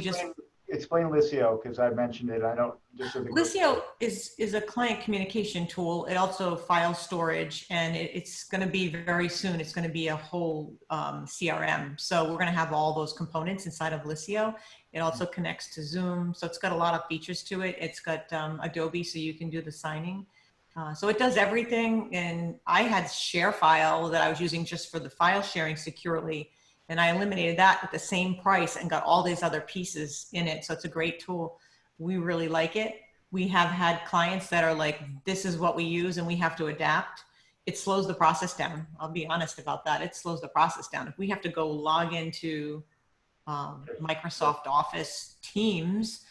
Speaker 1: Explain Lisio because I mentioned it. I don't just so
Speaker 4: Lisio is a client communication tool. It also files storage and it's going to be very soon. It's going to be a whole CRM. So we're going to have all those components inside of Lisio. It also connects to Zoom. So it's got a lot of features to it. It's got Adobe so you can do the signing. So it does everything. And I had ShareFile that I was using just for the file sharing securely. And I eliminated that at the same price and got all these other pieces in it. So it's a great tool. We really like it. We have had clients that are like, this is what we use and we have to adapt. It slows the process down. I'll be honest about that. It slows the process down. If we have to go log into Microsoft Office Teams,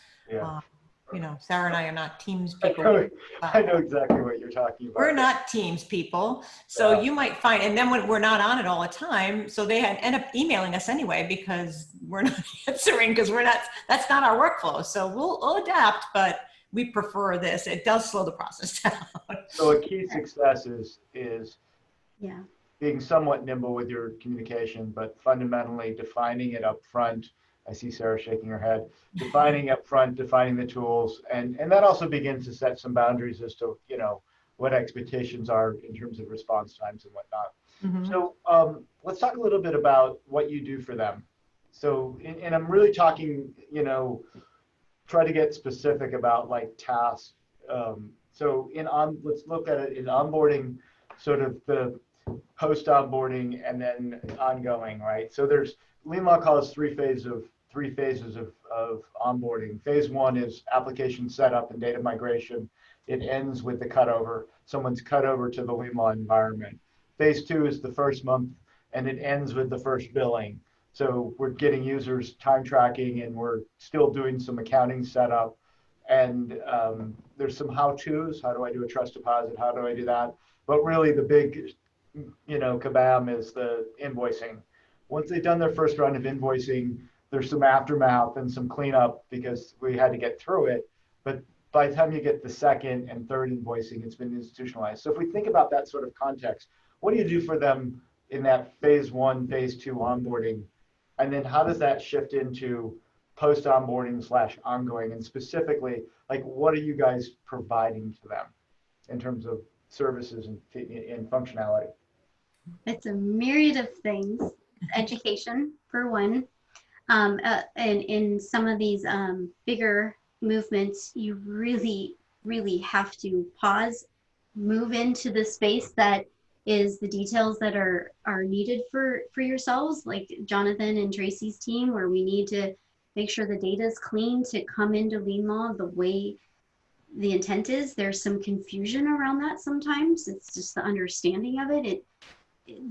Speaker 4: you know, Sarah and I are not Teams people.
Speaker 1: I know exactly what you're talking about.
Speaker 4: We're not Teams people. So you might find, and then when we're not on it all the time, so they end up emailing us anyway because we're not answering because that's not our workflow. So we'll adapt, but we prefer this. It does slow the process down.
Speaker 1: So a key success is being somewhat nimble with your communication, but fundamentally defining it up front. I see Sarah shaking her head. Defining up front, defining the tools, and that also begins to set some boundaries as to, you know, what expectations are in terms of response times and whatnot. Mm-hmm. So let's talk a little bit about what you do for them. So, and I'm really talking, you know, try to get specific about like tasks. So let's look at it in onboarding, sort of the post onboarding and then ongoing, right? So there's LeanLaw calls three phases of onboarding. Phase one is application setup and data migration. it ends with the cutover. Someone's cut over to the LeanLaw environment. Phase 2 is the first month, and it ends with the first billing. So we're getting users time tracking, and we're still doing some accounting setup. And there's some how-tos. How do I do a trust deposit? How do I do that? But really the big, kabam is the invoicing. Once they've done their first round of invoicing, there's some aftermath and some cleanup because we had to get through it. But by the time you get the second and third invoicing, it's been institutionalized. So if we think about that sort of context, what do you do for them in that phase 1, phase 2 onboarding? And then how does that shift into post onboarding / ongoing? And specifically, like, what are you guys providing to them in terms of services and functionality?
Speaker 5: It's a myriad of things. Education, for one. And in some of these bigger movements, you really, really have to pause, move into the space that is the details that are needed for yourselves, like Jonathon and Tracy's team, where we need to make sure the data is clean to come into LeanLaw the way the intent is. There's some confusion around that sometimes. It's just the understanding of it.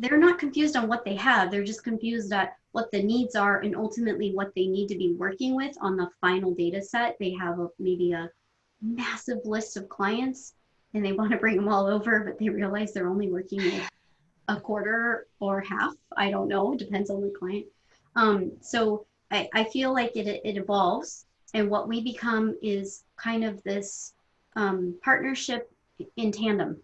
Speaker 5: They're not confused on what they have. They're just confused at what the needs are and ultimately what they need to be working with on the final data set. They have maybe a massive list of clients and they want to bring them all over, but they realize they're only working with a quarter or half. I don't know, it depends on the client. So I feel like it evolves, and what we become is kind of this partnership in tandem.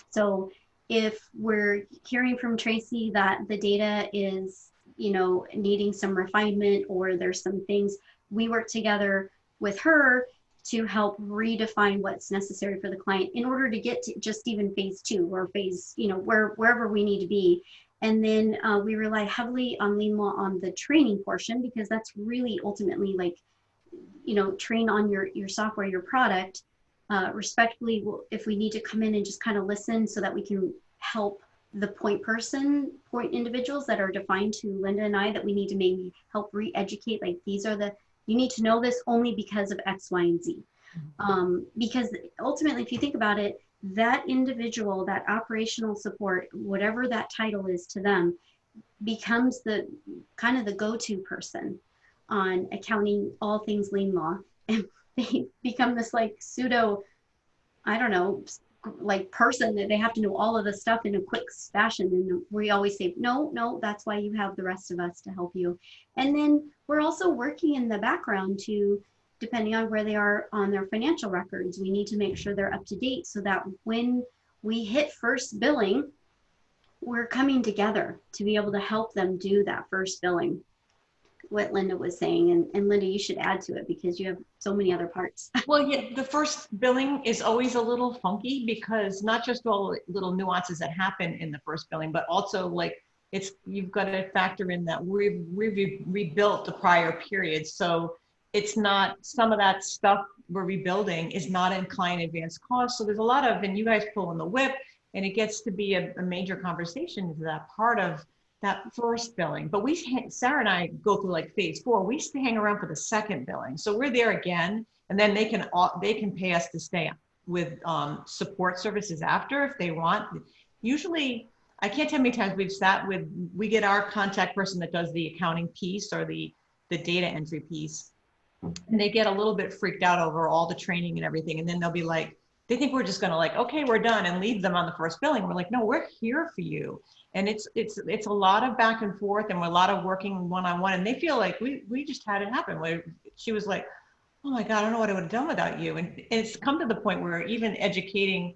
Speaker 5: So if we're hearing from Tracy that the data is, needing some refinement, or there's some things, we work together with her to help redefine what's necessary for the client in order to get to just even phase 2 or phase, wherever we need to be. And then we rely heavily on LeanLaw on the training portion, because that's really ultimately like, train on your software, your product. Respectfully, if we need to come in and just kind of listen so that we can help the point individuals that are defined to Linda and I, that we need to maybe help re-educate, like, you need to know this only because of X, Y, and Z. Because ultimately, if you think about it, that individual, that operational support, whatever that title is to them, becomes the kind of the go-to person on accounting all things LeanLaw. And they become this like pseudo, I don't know, like person that they have to know all of the stuff in a quick fashion. And we always say, no, that's why you have the rest of us to help you. And then we're also working in the background to, depending on where they are on their financial records, we need to make sure they're up to date so that when we hit first billing, we're coming together to be able to help them do that first billing. What Linda was saying, and Linda, you should add to it because you have so many other parts.
Speaker 4: Well, yeah, the first billing is always a little funky because not just all the little nuances that happen in the first billing, but also like you've got to factor in that we've rebuilt the prior period. So it's not, some of that stuff we're rebuilding is not in client advance cost. So there's a lot of, and you guys pull in the whip, and it gets to be a major conversation to that part of that first billing. But Sarah and I go through like phase 4. We used to hang around for the second billing. So we're there again, and then they can pay us to stay with support services after if they want. Usually, I can't tell how many times we get our contact person that does the accounting piece or the data entry piece, and they get a little bit freaked out over all the training and everything. And then they'll be like, they think we're just gonna like, okay, we're done, and leave them on the first billing. We're like, no, we're here for you. And it's a lot of back and forth, and we're a lot of working one-on-one, and they feel like we just had it happen. Where she was like, oh my God, I don't know what I would have done without you. And it's come to the point where even educating,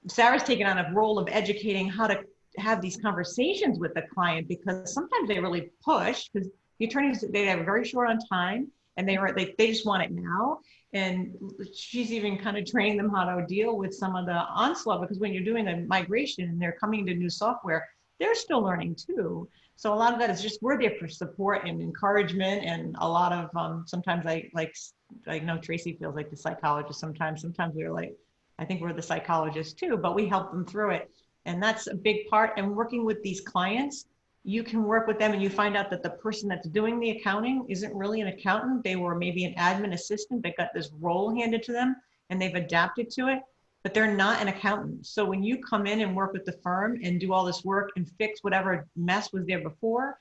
Speaker 4: Sarah's taken on a role of educating how to have these conversations with the client, because sometimes they really push, because the attorneys, they have very short on time, and they just want it now. And she's even kind of training them how to deal with some of the onslaught, because when you're doing a migration and they're coming to new software, they're still learning too. So a lot of that is just, we're there for support and encouragement, and a lot of, sometimes I know Tracy feels like the psychologist sometimes we're like, I think we're the psychologist too, but we help them through it. And that's a big part. And working with these clients, you can work with them and you find out that the person that's doing the accounting isn't really an accountant. They were maybe an admin assistant that got this role handed to them and they've adapted to it. but they're not an accountant. So when you come in and work with the firm and do all this work and fix whatever mess was there before,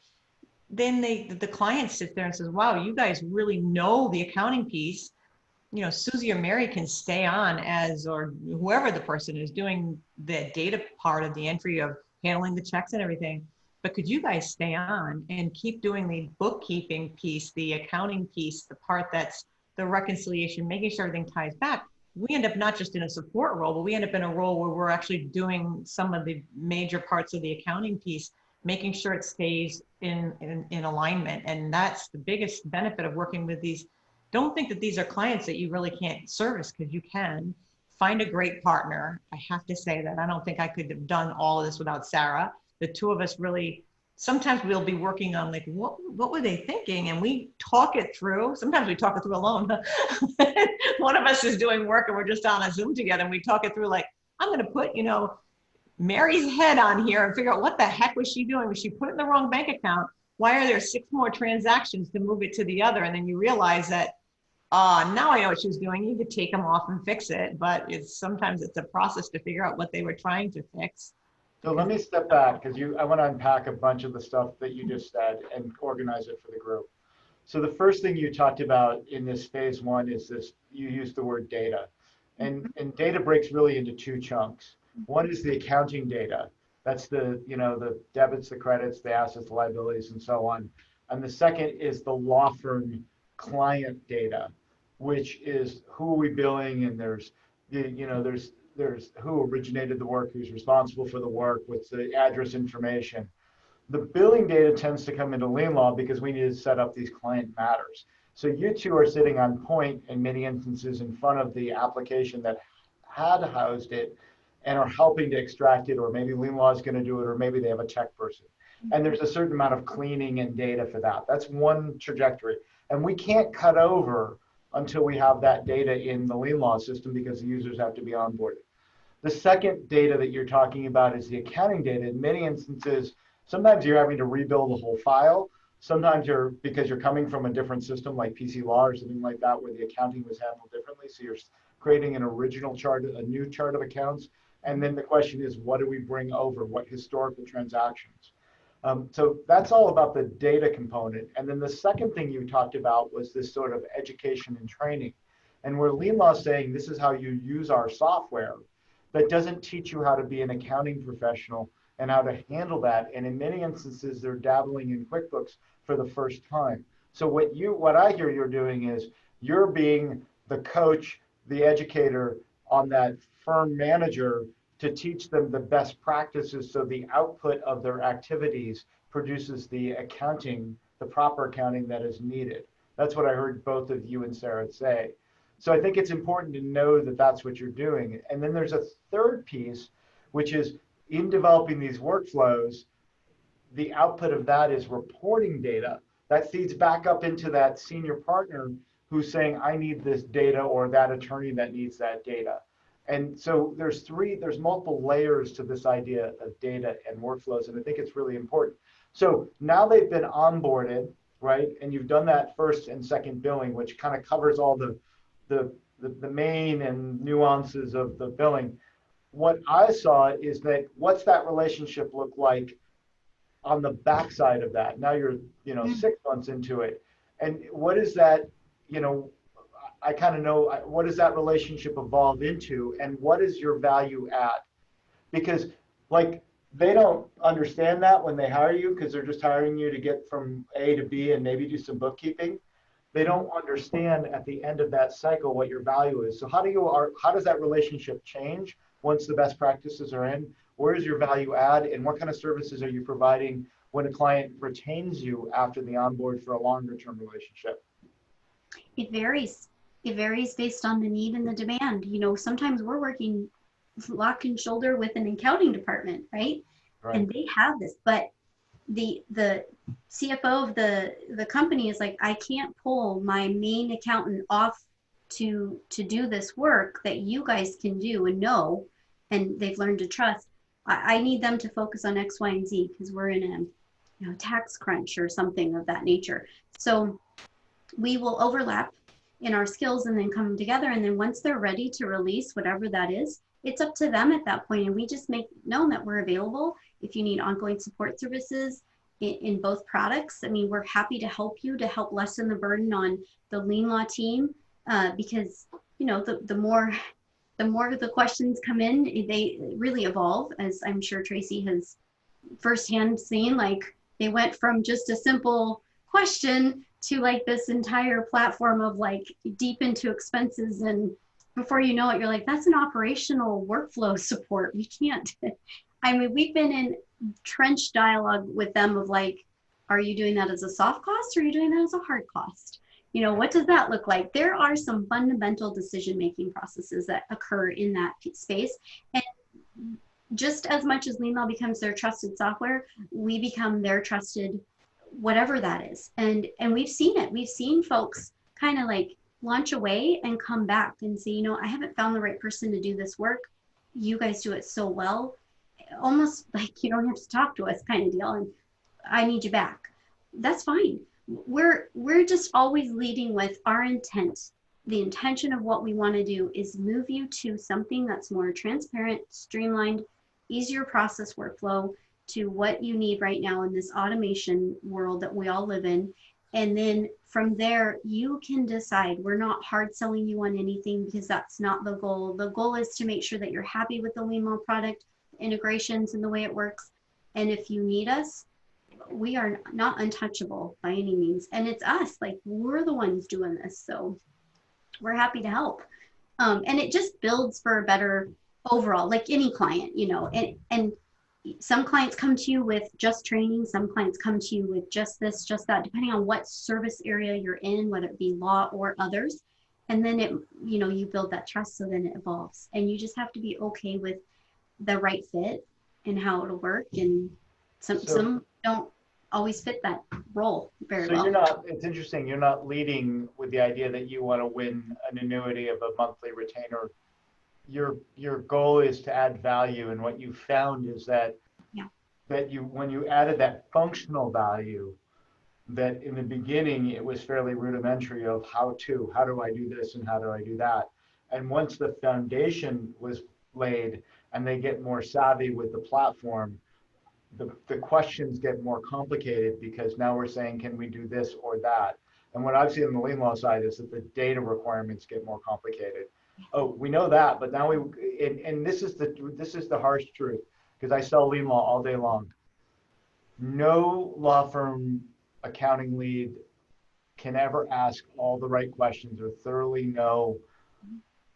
Speaker 4: then the client sits there and says, wow, you guys really know the accounting piece. You know, Susie or Mary can stay on as, or whoever the person is doing the data part of the entry of handling the checks and everything. But could you guys stay on and keep doing the bookkeeping piece, the accounting piece, the part that's the reconciliation, making sure everything ties back? We end up not just in a support role, but we end up in a role where we're actually doing some of the major parts of the accounting piece, making sure it stays in alignment. And that's the biggest benefit of working with these. Don't think that these are clients that you really can't service, because you can. Find a great partner. I have to say that I don't think I could have done all of this without Sarah. The two of us really, sometimes we'll be working on like, what were they thinking? And we talk it through. Sometimes we talk it through alone. One of us is doing work and we're just on a Zoom together and we talk it through like, I'm going to put, you know, Mary's head on here and figure out what the heck was she doing? Was she put it in the wrong bank account? Why are there 6 more transactions to move it to the other? And then you realize that, now I know what she was doing. You could take them off and fix it, but sometimes it's a process to figure out what they were trying to fix.
Speaker 1: So let me step back, because I want to unpack a bunch of the stuff that you just said and organize it for the group. So the first thing you talked about in this phase 1 is this, you used the word data. And data breaks really into 2 chunks. One is the accounting data. That's the, you know, the debits, the credits, the assets, the liabilities, and so on. And the second is the law firm client data, which is who are we billing, and there's, you know, there's who originated the work, who's responsible for the work, what's the address information. The billing data tends to come into LeanLaw because we need to set up these client matters. So you two are sitting on point in many instances in front of the application that had housed it and are helping to extract it, or maybe LeanLaw is going to do it, or maybe they have a tech person. And there's a certain amount of cleaning and data for that. That's one trajectory. And we can't cut over until we have that data in the LeanLaw system, because the users have to be onboarded. The second data that you're talking about is the accounting data. In many instances, sometimes you're having to rebuild the whole file. Sometimes because you're coming from a different system like PC Law or something like that, where the accounting was handled differently. So you're creating an original chart, a new chart of accounts. And then the question is, what do we bring over? What historical transactions? So that's all about the data component. And then the second thing you talked about was this sort of education and training. And where LeanLaw is saying this is how you use our software, that doesn't teach you how to be an accounting professional and how to handle that. And in many instances, they're dabbling in QuickBooks for the first time. So what I hear you're doing is you're being the coach, the educator on that firm manager to teach them the best practices, so the output of their activities produces the accounting, the proper accounting that is needed. That's what I heard both of you and Sarah say. So I think it's important to know that that's what you're doing. And then there's a third piece, which is in developing these workflows, the output of that is reporting data. That feeds back up into that senior partner who's saying, I need this data, or that attorney that needs that data. And so there's multiple layers to this idea of data and workflows, and I think it's really important. So now they've been onboarded, right? And you've done that first and second billing, which kind of covers all the main and nuances of the billing. What I saw is that, what's that relationship look like on the backside of that? Now you're, 6 months into it. And what is that, I kind of know, what does that relationship evolve into, and what is your value add? Because they don't understand that when they hire you, because they're just hiring you to get from A to B and maybe do some bookkeeping. They don't understand at the end of that cycle what your value is. So how does that relationship change once the best practices are in? Where is your value add, and what kind of services are you providing when a client retains you after the onboard for a longer term relationship?
Speaker 5: It varies. It varies based on the need and the demand. Sometimes we're working lock and shoulder with an accounting department, right? And they have this, but the CFO of the company is like, I can't pull my main accountant off to do this work that you guys can do and know, and they've learned to trust. I need them to focus on X, Y, and Z, because we're in a tax crunch or something of that nature. So we will overlap in our skills and then come together. And then once they're ready to release whatever that is, it's up to them at that point. And we just make known that we're available if you need ongoing support services in both products. I mean, we're happy to help you, to help lessen the burden on the LeanLaw team, because, you know, the more the questions come in, they really evolve, as I'm sure Tracy has firsthand seen. Like, they went from just a simple question to like this entire platform of like deep into expenses, and before you know it, you're like, that's an operational workflow support. We can't. I mean, we've been in trench dialogue with them of like, are you doing that as a soft cost, or are you doing that as a hard cost? You know, what does that look like? There are some fundamental decision-making processes that occur in that space. And just as much as LeanLaw becomes their trusted software, we become their trusted whatever that is. And we've seen it. We've seen folks kind of like launch away and come back and say, you know, I haven't found the right person to do this work. You guys do it so well. Almost like you don't have to talk to us kind of deal. And I need you back. That's fine. We're just always leading with our intent. The intention of what we want to do is move you to something that's more transparent, streamlined, easier process workflow to what you need right now in this automation world that we all live in. And then from there, you can decide. We're not hard selling you on anything, because that's not the goal. The goal is to make sure that you're happy with the LeanLaw product, integrations, and the way it works. And if you need us, we are not untouchable by any means. And it's us, like, we're the ones doing this. So we're happy to help. And it just builds for a better overall, like any client, you know, and some clients come to you with just training. Some clients come to you with just this, just that, depending on what service area you're in, whether it be law or others. And then it, you know, you build that trust, so then it evolves. And you just have to be okay with the right fit and how it'll work. And some don't always fit that role very well.
Speaker 1: So you're not, it's interesting, you're not leading with the idea that you want to win an annuity of a monthly retainer. Your goal is to add value, and what you found is that when you added that functional value, that in the beginning it was fairly rudimentary of how do I do this and how do I do that, and once the foundation was laid and they get more savvy with the platform, the questions get more complicated, because now we're saying, can we do this or that? And what I've seen on the LeanLaw side is that the data requirements get more complicated. Oh, we know that, but now and this is the harsh truth, because I sell LeanLaw all day long. No law firm accounting lead can ever ask all the right questions or thoroughly know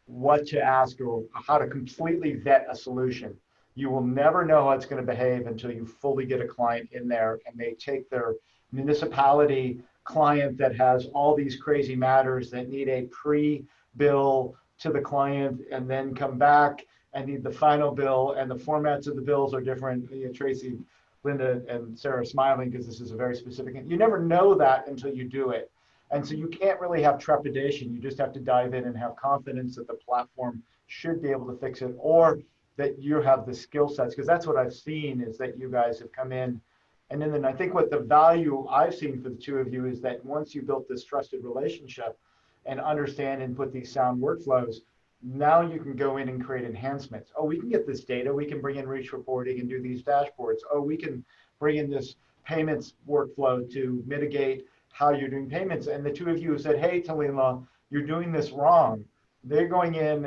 Speaker 1: what to ask or how to completely vet a solution. You will never know how it's going to behave until you fully get a client in there and they take their municipality client that has all these crazy matters that need a pre-bill to the client and then come back and need the final bill, and the formats of the bills are different. Tracy, Linda, and Sarah are smiling because this is a very specific, you never know that until you do it. And so you can't really have trepidation. You just have to dive in and have confidence that the platform should be able to fix it, or that you have the skill sets, because that's what I've seen is that you guys have come in. And then I think what the value I've seen for the two of you is that once you built this trusted relationship and understand and put these sound workflows, now you can go in and create enhancements. Oh, we can get this data. We can bring in reach reporting and do these dashboards. Oh, we can bring in this payments workflow to mitigate how you're doing payments. And the two of you have said, hey, to LeanLaw, you're doing this wrong. They're going in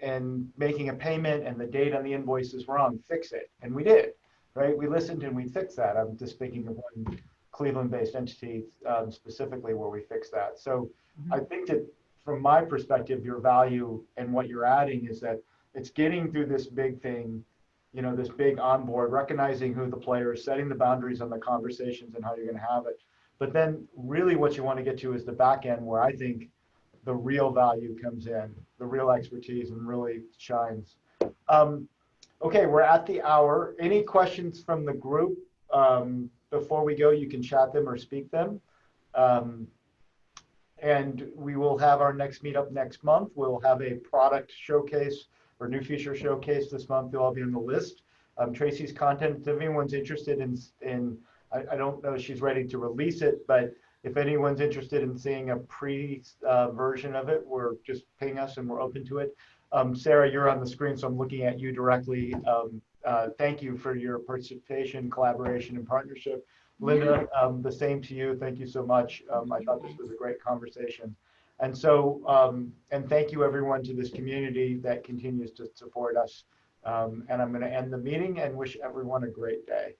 Speaker 1: and making a payment and the date on the invoice is wrong. Fix it. And we did, right? We listened and we fixed that. I'm just speaking of one Cleveland-based entity specifically where we fixed that. So I think that from my perspective, your value and what you're adding is that it's getting through this big thing, you know, this big onboard, recognizing who the players, setting the boundaries on the conversations and how you're going to have it. But then really what you want to get to is the back end, where I think the real value comes in, the real expertise, and really shines. Okay, we're at the hour. Any questions from the group? Before we go, you can chat them or speak them. And we will have our next meetup next month. We'll have a product showcase or new feature showcase this month. They'll all be on the list. Tracy's content, if anyone's interested in I don't know if she's ready to release it, but if anyone's interested in seeing a pre version of it, we're just ping us and we're open to it. Sarah, you're on the screen, so I'm looking at you directly. Thank you for your participation, collaboration, and partnership. Linda, the same to you. Thank you so much. I thought this was a great conversation. And so, and thank you everyone to this community that continues to support us. And I'm going to end the meeting and wish everyone a great day.